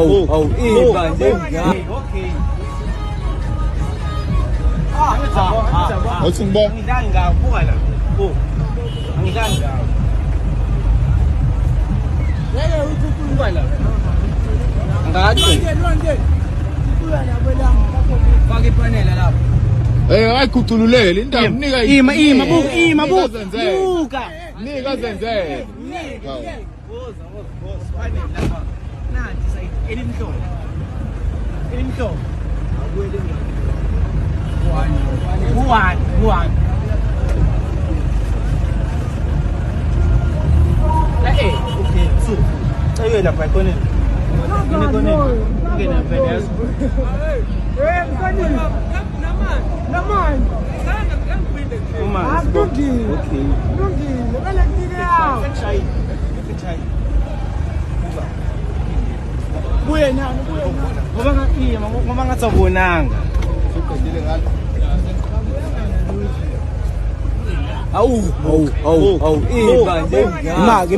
iba nje. Okay. Awuthi ngibona. Angidlali ngawo, buka la. Angidlali ngawo. Ngeke ubuka la. Ngathi. Faka ipanela lapho. Ayikhuthululele indaba nika Ima buka. nika zenzele. Boza. Panela lapha. Nathi sayi elimhlophe. Abuye One. Okay, two. Ayo lapha ikoneni. Ngene Venus. Naman. Buye nyana. Ngoba ngatsabonanga. Iba nje. Imaki.